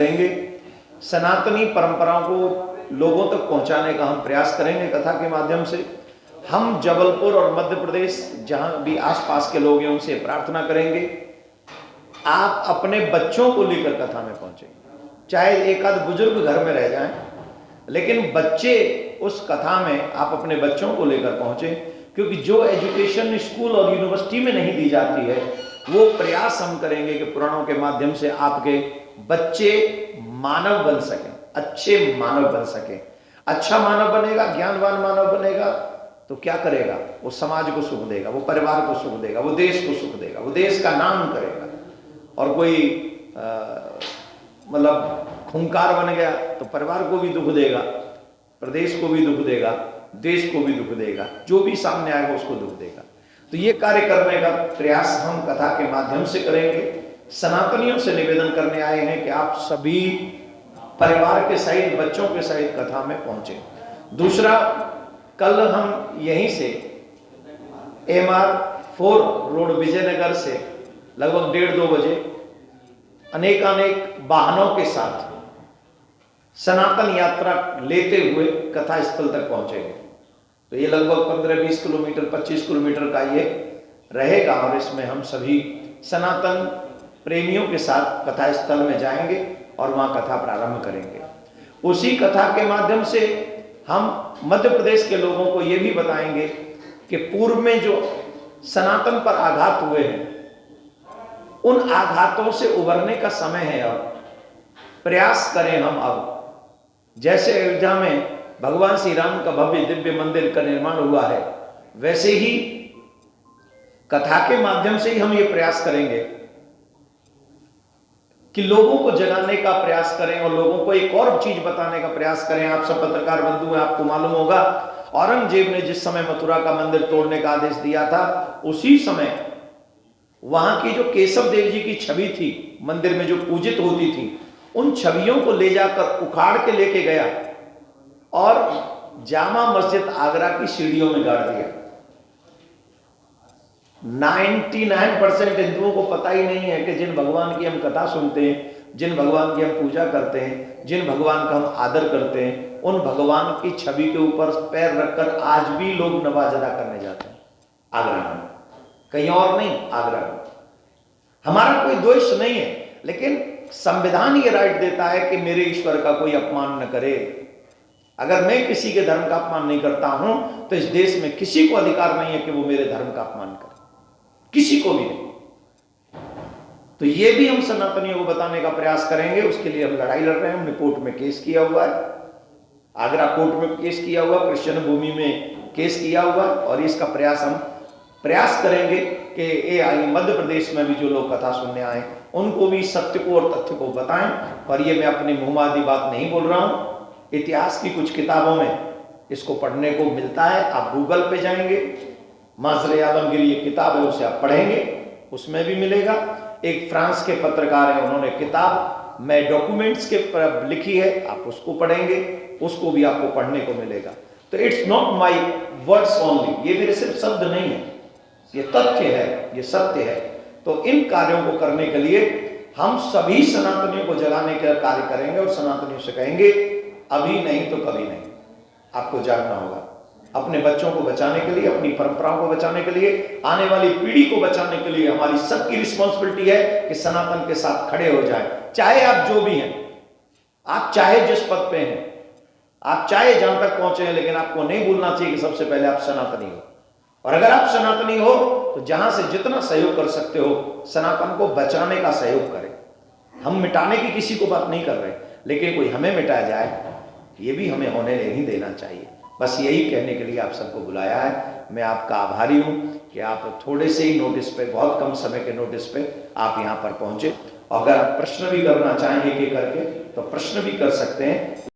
करेंगे। सनातनी परंपराओं को लोगों तक पहुंचाने का हम प्रयास करेंगे कथा के माध्यम से। हम जबलपुर और मध्य प्रदेश जहां भी आसपास के लोग हैं उनसे प्रार्थना करेंगे आप अपने बच्चों को लेकर कथा में पहुंचे, चाहे एक आध बुजुर्ग घर में रह जाएं, लेकिन बच्चे उस कथा में आप अपने बच्चों को लेकर पहुंचे, क्योंकि जो एजुकेशन स्कूल और यूनिवर्सिटी में नहीं दी जाती है वो प्रयास हम करेंगे कि पुराणों के माध्यम से आपके बच्चे मानव बन सकें, अच्छे मानव बन सकें। अच्छा मानव बनेगा, ज्ञानवान मानव बनेगा तो क्या करेगा? वो समाज को सुख देगा, वो परिवार को सुख देगा, वो देश को सुख देगा, वो देश का नाम करेगा। और कोई मतलब खूंखार बन गया तो परिवार को भी दुख देगा, प्रदेश को भी दुख देगा, देश को भी दुख देगा, जो भी सामने आएगा उसको दुख देगा। तो ये कार्य करने का प्रयास हम कथा के माध्यम से करेंगे। सनातनियों से निवेदन करने आए हैं कि आप सभी परिवार के सहित, बच्चों के सहित कथा में पहुंचे। दूसरा, कल हम यहीं से MR4 रोड विजयनगर से लगभग 1:30-2 बजे अनेक वाहनों के साथ सनातन यात्रा लेते हुए कथा स्थल तक पहुंचेंगे। तो ये लगभग 15-20 किलोमीटर, 25 किलोमीटर का ये रहेगा और इसमें हम सभी सनातन प्रेमियों के साथ कथा स्थल में जाएंगे और वहां कथा प्रारंभ करेंगे। उसी कथा के माध्यम से हम मध्य प्रदेश के लोगों को ये भी बताएंगे कि पूर्व में जो सनातन पर आघात हुए हैं उन आघातों से उबरने का समय है। अब प्रयास करें हम, अब जैसे अयोध्या में भगवान श्री राम का भव्य दिव्य मंदिर का निर्माण हुआ है, वैसे ही कथा के माध्यम से ही हम ये प्रयास करेंगे कि लोगों को जगाने का प्रयास करें और लोगों को एक और चीज बताने का प्रयास करें। आप सब पत्रकार बंधु हैं, आपको मालूम होगा औरंगजेब ने जिस समय मथुरा का मंदिर तोड़ने का आदेश दिया था, उसी समय वहां की जो केशव देव जी की छवि थी मंदिर में जो पूजित होती थी, उन छवियों को ले जाकर उखाड़ के लेके गया और जामा मस्जिद आगरा की सीढ़ियों में गाड़ दिया। 99% हिंदुओं को पता ही नहीं है कि जिन भगवान की हम कथा सुनते हैं, जिन भगवान की हम पूजा करते हैं, जिन भगवान का हम आदर करते हैं, उन भगवान की छवि के ऊपर पैर रखकर आज भी लोग नमाज अदा करने जाते हैं आगरा में, कहीं और नहीं, आगरा में। हमारा कोई द्वेष नहीं है, लेकिन संविधान ये राइट देता है कि मेरे ईश्वर का कोई अपमान न करे। अगर मैं किसी के धर्म का अपमान नहीं करता हूं तो इस देश में किसी को अधिकार नहीं है कि वो मेरे धर्म का अपमान करे, किसी को भी नहीं। तो ये भी हम सनातनियों को बताने का प्रयास करेंगे। उसके लिए हम लड़ाई लड़ रहे हैं। हमने कोर्ट में केस किया हुआ है, आगरा कोर्ट में केस किया हुआ, क्रिश्चियन भूमि में केस किया हुआ, और इसका प्रयास हम प्रयास करेंगे कि मध्य प्रदेश में भी जो लोग कथा सुनने आए उनको भी सत्य को और तथ्य को बताएं। और ये मैं अपनी मुंहमादी बात नहीं बोल रहा हूं, इतिहास की कुछ किताबों में इसको पढ़ने को मिलता है। आप गूगल पे जाएंगे, माजरे आलमगीर ये किताब है, उसे आप पढ़ेंगे, उसमें भी मिलेगा। एक फ्रांस के पत्रकार है, उन्होंने किताब मैं डॉक्यूमेंट्स के पर लिखी है, आप उसको पढ़ेंगे, उसको भी आपको पढ़ने को मिलेगा। तो it's not my words only, ये मेरे सिर्फ शब्द नहीं है, ये तथ्य है, ये सत्य है। तो इन कार्यों को करने के लिए हम सभी सनातनियों को जगाने का कार्य करेंगे और सनातनियों से कहेंगे अभी नहीं तो कभी नहीं, आपको जागना होगा। अपने बच्चों को बचाने के लिए, अपनी परंपराओं को बचाने के लिए, आने वाली पीढ़ी को बचाने के लिए हमारी सबकी रिस्पॉन्सिबिलिटी है कि सनातन के साथ खड़े हो जाए। चाहे आप जो भी हैं, आप चाहे जिस पद पे हैं, आप चाहे जहां तक पहुंचे हैं, लेकिन आपको नहीं भूलना चाहिए कि सबसे पहले आप सनातनी हो। और अगर आप सनातनी हो तो जहां से जितना सहयोग कर सकते हो सनातन को बचाने का सहयोग करें। हम मिटाने की किसी को बात नहीं कर रहे, लेकिन कोई हमें मिटा जाए ये भी हमें होने नहीं देना चाहिए। बस यही कहने के लिए आप सबको बुलाया है। मैं आपका आभारी हूं कि आप थोड़े से ही नोटिस पे, बहुत कम समय के नोटिस पे आप यहां पर पहुंचे। अगर आप प्रश्न भी करना चाहेंगे कि करके तो प्रश्न भी कर सकते हैं।